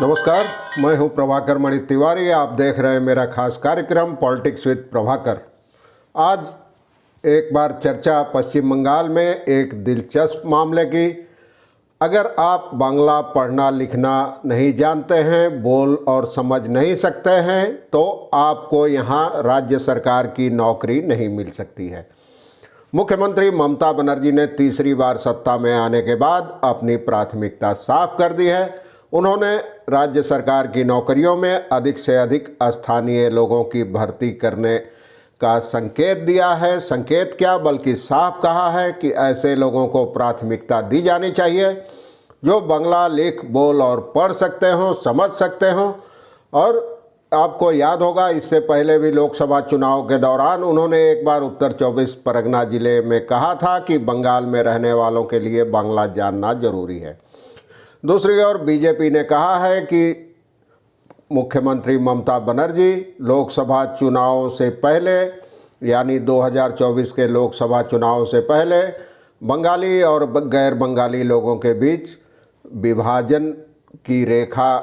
नमस्कार, मैं हूं प्रभाकर मणि तिवारी। आप देख रहे हैं मेरा खास कार्यक्रम पॉलिटिक्स विद प्रभाकर। आज एक बार चर्चा पश्चिम बंगाल में एक दिलचस्प मामले की। अगर आप बांग्ला पढ़ना लिखना नहीं जानते हैं, बोल और समझ नहीं सकते हैं, तो आपको यहाँ राज्य सरकार की नौकरी नहीं मिल सकती है। मुख्यमंत्री ममता बनर्जी ने तीसरी बार सत्ता में आने के बाद अपनी प्राथमिकता साफ कर दी है। उन्होंने राज्य सरकार की नौकरियों में अधिक से अधिक स्थानीय लोगों की भर्ती करने का संकेत दिया है। संकेत क्या, बल्कि साफ कहा है कि ऐसे लोगों को प्राथमिकता दी जानी चाहिए जो बांग्ला लिख, बोल और पढ़ सकते हों, समझ सकते हों। और आपको याद होगा, इससे पहले भी लोकसभा चुनाव के दौरान उन्होंने एक बार उत्तर 24 परगना जिले में कहा था कि बंगाल में रहने वालों के लिए बांग्ला जानना जरूरी है। दूसरी ओर बीजेपी ने कहा है कि मुख्यमंत्री ममता बनर्जी लोकसभा चुनाव से पहले, यानी 2024 के लोकसभा चुनाव से पहले, बंगाली और गैर बंगाली लोगों के बीच विभाजन की रेखा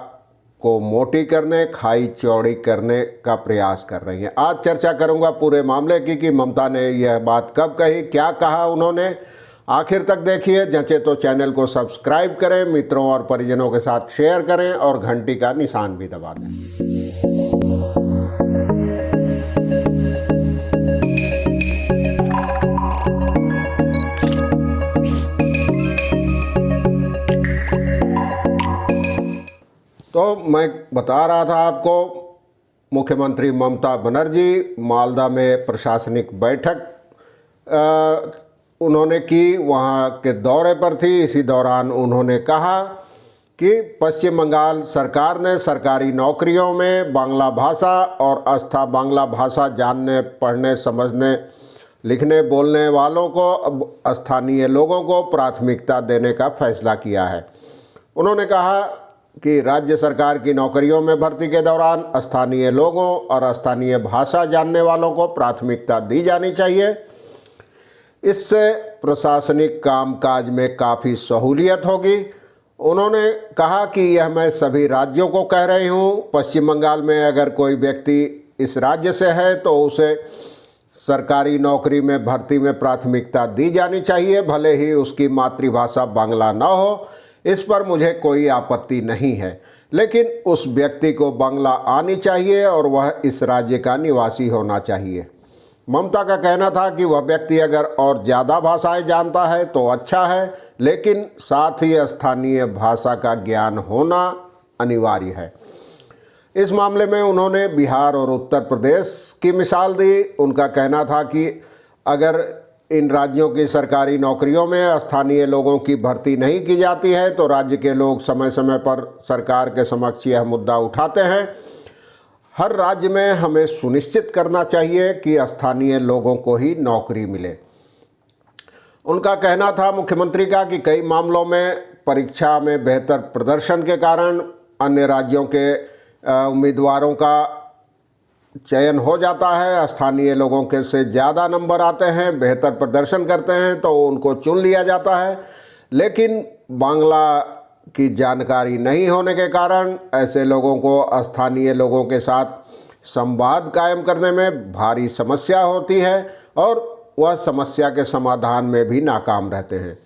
को मोटी करने, खाई चौड़ी करने का प्रयास कर रही हैं। आज चर्चा करूंगा पूरे मामले की कि ममता ने यह बात कब कही, क्या कहा उन्होंने। आखिर तक देखिए। जंचे तो चैनल को सब्सक्राइब करें, मित्रों और परिजनों के साथ शेयर करें और घंटी का निशान भी दबा दें। तो मैं बता रहा था आपको, मुख्यमंत्री ममता बनर्जी मालदा में प्रशासनिक बैठक उन्होंने की, वहाँ के दौरे पर थी। इसी दौरान उन्होंने कहा कि पश्चिम बंगाल सरकार ने सरकारी नौकरियों में बांग्ला भाषा और बांग्ला भाषा जानने, पढ़ने, समझने, लिखने, बोलने वालों को, स्थानीय लोगों को प्राथमिकता देने का फैसला किया है। उन्होंने कहा कि राज्य सरकार की नौकरियों में भर्ती के दौरान स्थानीय लोगों और स्थानीय भाषा जानने वालों को प्राथमिकता दी जानी चाहिए। इससे प्रशासनिक कामकाज में काफ़ी सहूलियत होगी। उन्होंने कहा कि यह मैं सभी राज्यों को कह रही हूँ। पश्चिम बंगाल में अगर कोई व्यक्ति इस राज्य से है तो उसे सरकारी नौकरी में भर्ती में प्राथमिकता दी जानी चाहिए, भले ही उसकी मातृभाषा बांग्ला न हो। इस पर मुझे कोई आपत्ति नहीं है, लेकिन उस व्यक्ति को बांग्ला आनी चाहिए और वह इस राज्य का निवासी होना चाहिए। ममता का कहना था कि वह व्यक्ति अगर और ज़्यादा भाषाएं जानता है तो अच्छा है, लेकिन साथ ही स्थानीय भाषा का ज्ञान होना अनिवार्य है। इस मामले में उन्होंने बिहार और उत्तर प्रदेश की मिसाल दी। उनका कहना था कि अगर इन राज्यों की सरकारी नौकरियों में स्थानीय लोगों की भर्ती नहीं की जाती है तो राज्य के लोग समय समय पर सरकार के समक्ष यह मुद्दा उठाते हैं। हर राज्य में हमें सुनिश्चित करना चाहिए कि स्थानीय लोगों को ही नौकरी मिले। उनका कहना था मुख्यमंत्री का कि कई मामलों में परीक्षा में बेहतर प्रदर्शन के कारण अन्य राज्यों के उम्मीदवारों का चयन हो जाता है। स्थानीय लोगों के से ज़्यादा नंबर आते हैं, बेहतर प्रदर्शन करते हैं तो उनको चुन लिया जाता है। लेकिन बांग्ला की जानकारी नहीं होने के कारण ऐसे लोगों को स्थानीय लोगों के साथ संवाद कायम करने में भारी समस्या होती है और वह समस्या के समाधान में भी नाकाम रहते हैं।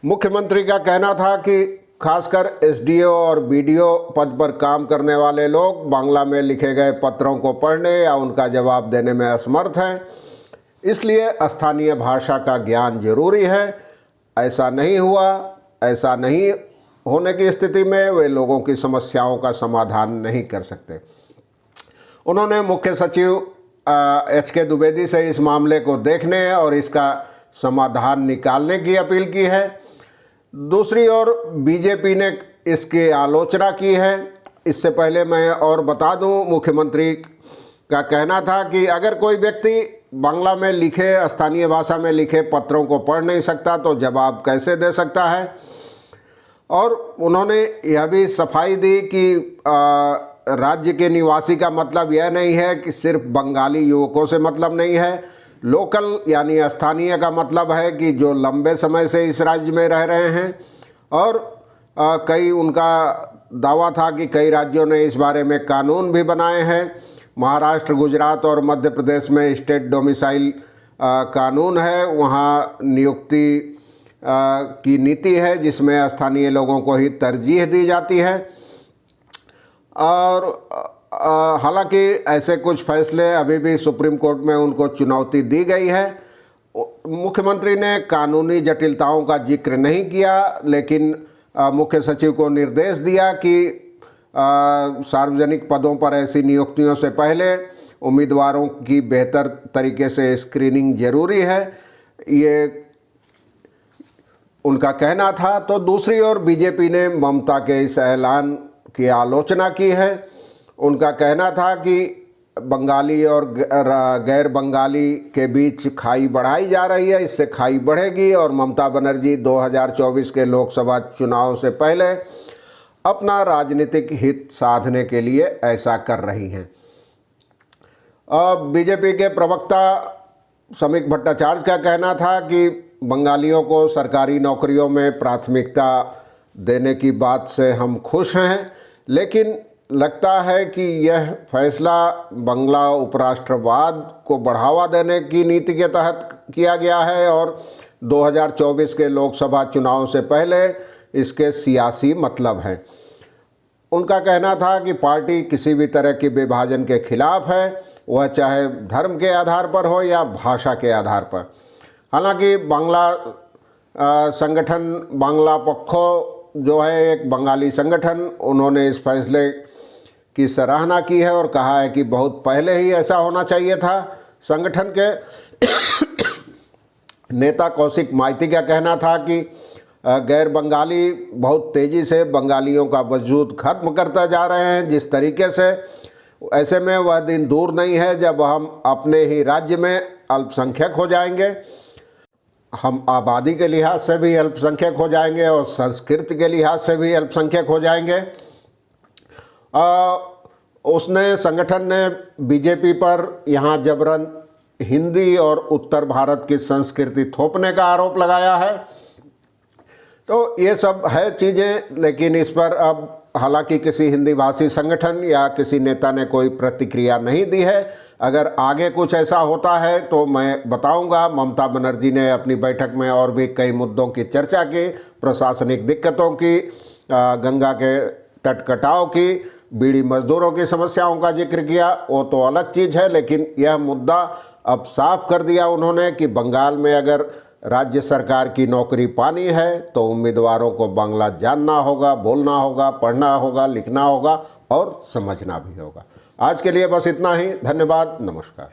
मुख्यमंत्री का कहना था कि खासकर एसडीओ और बीडीओ पद पर काम करने वाले लोग बांग्ला में लिखे गए पत्रों को पढ़ने या उनका जवाब देने में असमर्थ हैं, इसलिए स्थानीय भाषा का ज्ञान जरूरी है। ऐसा नहीं होने की स्थिति में वे लोगों की समस्याओं का समाधान नहीं कर सकते। उन्होंने मुख्य सचिव HK द्विवेदी से इस मामले को देखने और इसका समाधान निकालने की अपील की है। दूसरी ओर बीजेपी ने इसकी आलोचना की है। इससे पहले मैं और बता दूं, मुख्यमंत्री का कहना था कि अगर कोई व्यक्ति बांग्ला में लिखे, स्थानीय भाषा में लिखे पत्रों को पढ़ नहीं सकता तो जवाब कैसे दे सकता है। और उन्होंने यह भी सफाई दी कि राज्य के निवासी का मतलब यह नहीं है कि सिर्फ बंगाली युवकों से मतलब नहीं है। लोकल यानी स्थानीय का मतलब है कि जो लंबे समय से इस राज्य में रह रहे हैं और कई उनका दावा था कि कई राज्यों ने इस बारे में कानून भी बनाए हैं। महाराष्ट्र, गुजरात और मध्य प्रदेश में स्टेट डोमिसाइल कानून है, वहाँ नियुक्ति की नीति है जिसमें स्थानीय लोगों को ही तरजीह दी जाती है। और हालांकि ऐसे कुछ फैसले अभी भी सुप्रीम कोर्ट में उनको चुनौती दी गई है। मुख्यमंत्री ने कानूनी जटिलताओं का जिक्र नहीं किया, लेकिन मुख्य सचिव को निर्देश दिया कि सार्वजनिक पदों पर ऐसी नियुक्तियों से पहले उम्मीदवारों की बेहतर तरीके से स्क्रीनिंग जरूरी है, ये उनका कहना था। तो दूसरी ओर बीजेपी ने ममता के इस ऐलान की आलोचना की है। उनका कहना था कि बंगाली और गैर बंगाली के बीच खाई बढ़ाई जा रही है, इससे खाई बढ़ेगी और ममता बनर्जी 2024 के लोकसभा चुनाव से पहले अपना राजनीतिक हित साधने के लिए ऐसा कर रही हैं। बीजेपी के प्रवक्ता समीक भट्टाचार्य का कहना था कि बंगालियों को सरकारी नौकरियों में प्राथमिकता देने की बात से हम खुश हैं, लेकिन लगता है कि यह फैसला बंगला उपराष्ट्रवाद को बढ़ावा देने की नीति के तहत किया गया है और 2024 के लोकसभा चुनाव से पहले इसके सियासी मतलब हैं। उनका कहना था कि पार्टी किसी भी तरह के विभाजन के खिलाफ है, वह चाहे धर्म के आधार पर हो या भाषा के आधार पर। हालांकि बांग्ला संगठन बांग्ला पक्खो जो है एक बंगाली संगठन, उन्होंने इस फैसले की सराहना की है और कहा है कि बहुत पहले ही ऐसा होना चाहिए था। संगठन के नेता कौशिक माइती का कहना था कि गैर बंगाली बहुत तेज़ी से बंगालियों का वजूद खत्म करता जा रहे हैं जिस तरीके से, ऐसे में वह दिन दूर नहीं है जब हम अपने ही राज्य में अल्पसंख्यक हो जाएंगे। हम आबादी के लिहाज से भी अल्पसंख्यक हो जाएंगे और संस्कृति के लिहाज से भी अल्पसंख्यक हो जाएंगे। उसने संगठन ने बीजेपी पर यहाँ जबरन हिंदी और उत्तर भारत की संस्कृति थोपने का आरोप लगाया है। तो ये सब है चीज़ें, लेकिन इस पर अब हालांकि किसी हिंदी भाषी संगठन या किसी नेता ने कोई प्रतिक्रिया नहीं दी है। अगर आगे कुछ ऐसा होता है तो मैं बताऊंगा। ममता बनर्जी ने अपनी बैठक में और भी कई मुद्दों की चर्चा की, प्रशासनिक दिक्कतों की, गंगा के तट कटाव की, बीड़ी मजदूरों की समस्याओं का जिक्र किया। वो तो अलग चीज़ है, लेकिन यह मुद्दा अब साफ कर दिया उन्होंने कि बंगाल में अगर राज्य सरकार की नौकरी पानी है तो उम्मीदवारों को बांग्ला जानना होगा, बोलना होगा, पढ़ना होगा, लिखना होगा और समझना भी होगा। आज के लिए बस इतना ही। धन्यवाद, नमस्कार।